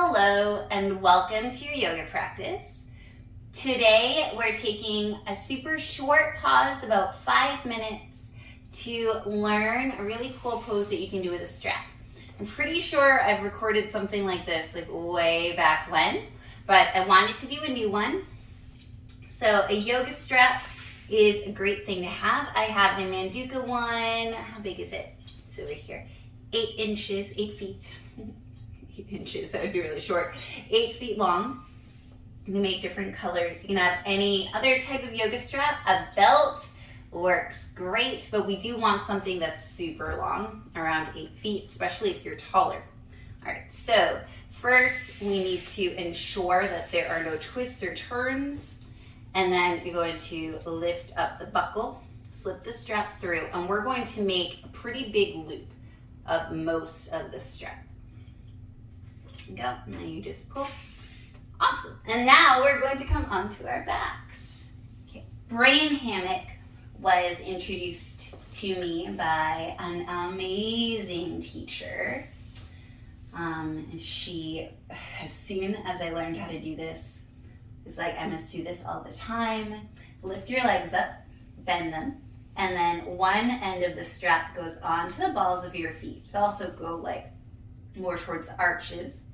Hello and welcome to your yoga practice. Today we're taking a super short pause, about 5 minutes, to learn a really cool pose that you can do with a strap. I'm pretty sure I've recorded something like this like way back when, but I wanted to do a new one. So a yoga strap is a great thing to have. I have the Manduka one. How big is it? It's over here. 8 inches, 8 feet. 8 inches, that would be really short. 8 feet long. They make different colors. You can have any other type of yoga strap. A belt works great, but we do want something that's super long, around 8 feet, especially if you're taller. All right, so first we need to ensure that there are no twists or turns, and then you're going to lift up the buckle, slip the strap through, and we're going to make a pretty big loop of most of the strap. Go, and then you just pull. Awesome. And now we're going to come onto our backs. Okay. Brain hammock was introduced to me by an amazing teacher. And she, as soon as I learned how to do this, was like, I must do this all the time. Lift your legs up, bend them, and then one end of the strap goes onto the balls of your feet. It also go like more towards the arches.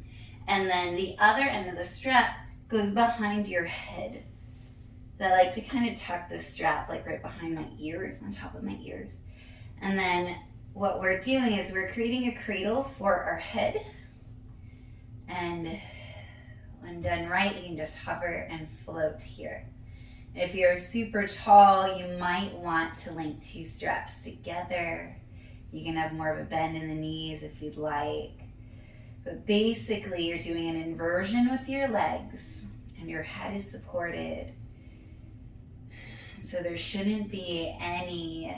And then the other end of the strap goes behind your head. And I like to kind of tuck the strap like right behind my ears, on top of my ears. And then what we're doing is we're creating a cradle for our head. And when done right, you can just hover and float here. If you're super tall, you might want to link 2 straps together. You can have more of a bend in the knees if you'd like. But basically, you're doing an inversion with your legs and your head is supported. So there shouldn't be any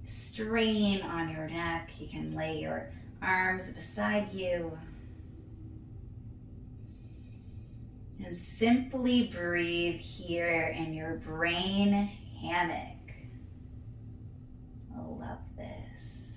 strain on your neck. You can lay your arms beside you. And simply breathe here in your brain hammock. I love this.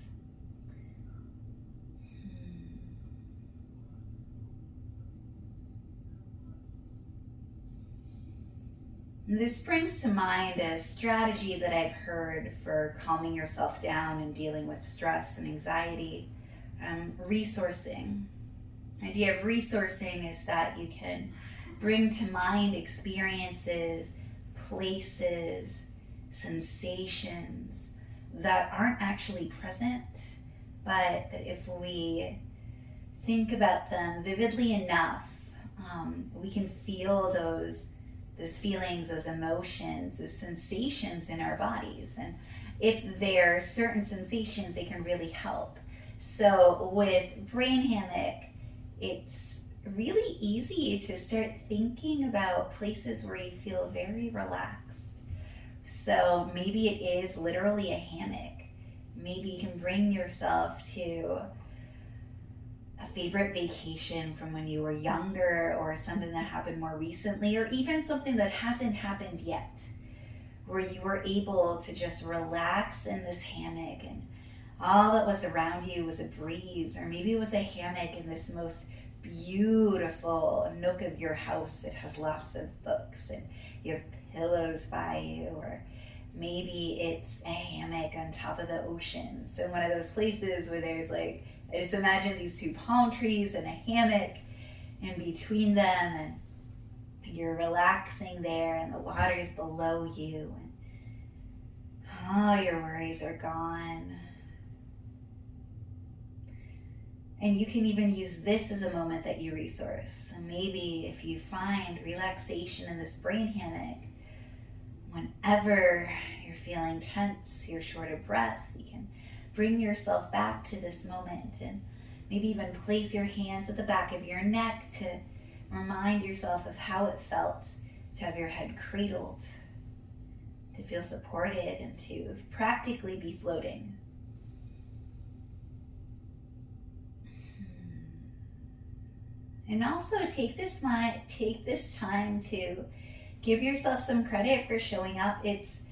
This brings to mind a strategy that I've heard for calming yourself down and dealing with stress and anxiety. Resourcing. The idea of resourcing is that you can bring to mind experiences, places, sensations that aren't actually present, but that if we think about them vividly enough, we can feel those feelings, those emotions, those sensations in our bodies. And if there are certain sensations, they can really help. So with Brain Hammock, it's really easy to start thinking about places where you feel very relaxed. So maybe it is literally a hammock. Maybe you can bring yourself to a favorite vacation from when you were younger, or something that happened more recently, or even something that hasn't happened yet, where you were able to just relax in this hammock and all that was around you was a breeze, or maybe it was a hammock in this most beautiful nook of your house that has lots of books and you have pillows by you, or maybe it's a hammock on top of the ocean. So one of those places where there's like, I just imagine these 2 palm trees and a hammock in between them, and you're relaxing there and the water's below you and all your worries are gone. And you can even use this as a moment that you resource. So maybe if you find relaxation in this brain hammock, whenever you're feeling tense, you're short of breath, you can bring yourself back to this moment and maybe even place your hands at the back of your neck to remind yourself of how it felt to have your head cradled, to feel supported, and to practically be floating. And also take this time to give yourself some credit for showing up. It's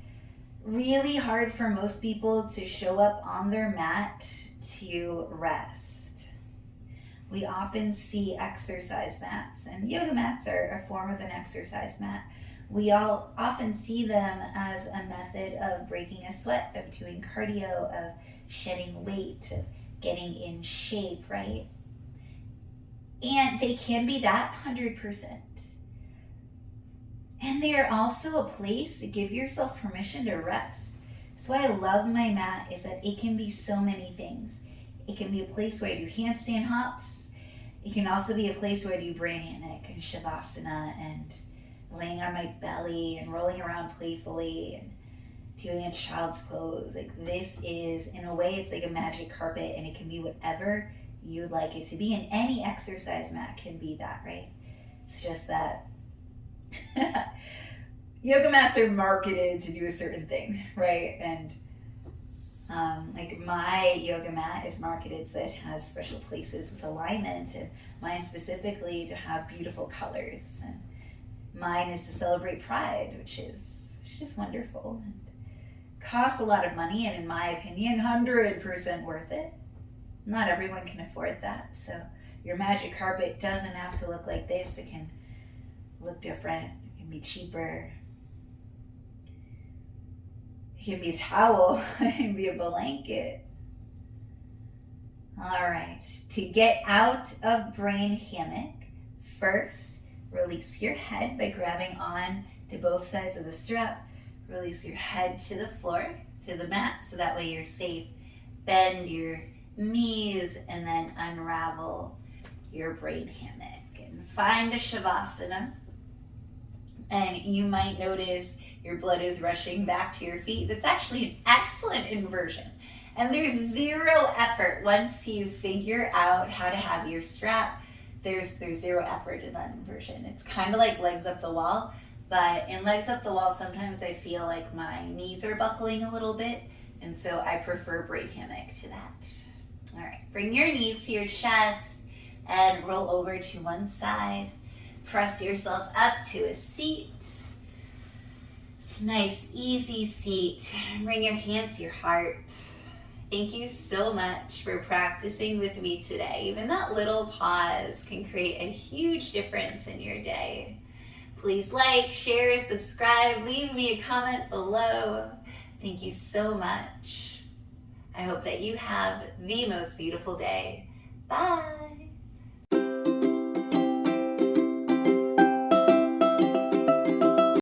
really hard for most people to show up on their mat to rest. we often see exercise mats, and yoga mats are a form of an exercise mat. We all often see them as a method of breaking a sweat, of doing cardio, of shedding weight, of getting in shape, right? And they can be that 100%. And they are also a place to give yourself permission to rest. So what I love my mat is that it can be so many things. It can be a place where I do handstand hops. It can also be a place where I do brain hammock and shavasana and laying on my belly and rolling around playfully and doing a child's pose. Like, this is, in a way, it's like a magic carpet, and it can be whatever you'd like it to be. And any exercise mat can be that, right? It's just that yoga mats are marketed to do a certain thing, right? And like, my yoga mat is marketed so that it has special places with alignment, and mine specifically to have beautiful colors. And mine is to celebrate pride, which is just wonderful and costs a lot of money, and in my opinion, 100% worth it. Not everyone can afford that, so your magic carpet doesn't have to look like this. It can look different. It can be cheaper. It can be a towel. It can be a blanket. All right, to get out of brain hammock, first, release your head by grabbing on to both sides of the strap. Release your head to the floor, to the mat, so that way you're safe. Bend your knees and then unravel your brain hammock and find a shavasana. And you might notice your blood is rushing back to your feet. That's actually an excellent inversion. And there's zero effort once you figure out how to have your strap. There's zero effort in that inversion. It's kind of like legs up the wall, but in legs up the wall, sometimes I feel like my knees are buckling a little bit, and so I prefer brain hammock to that. All right, bring your knees to your chest and roll over to one side. Press yourself up to a seat. Nice, easy seat. Bring your hands to your heart. Thank you so much for practicing with me today. Even that little pause can create a huge difference in your day. Please like, share, subscribe, leave me a comment below. Thank you so much. I hope that you have the most beautiful day. Bye.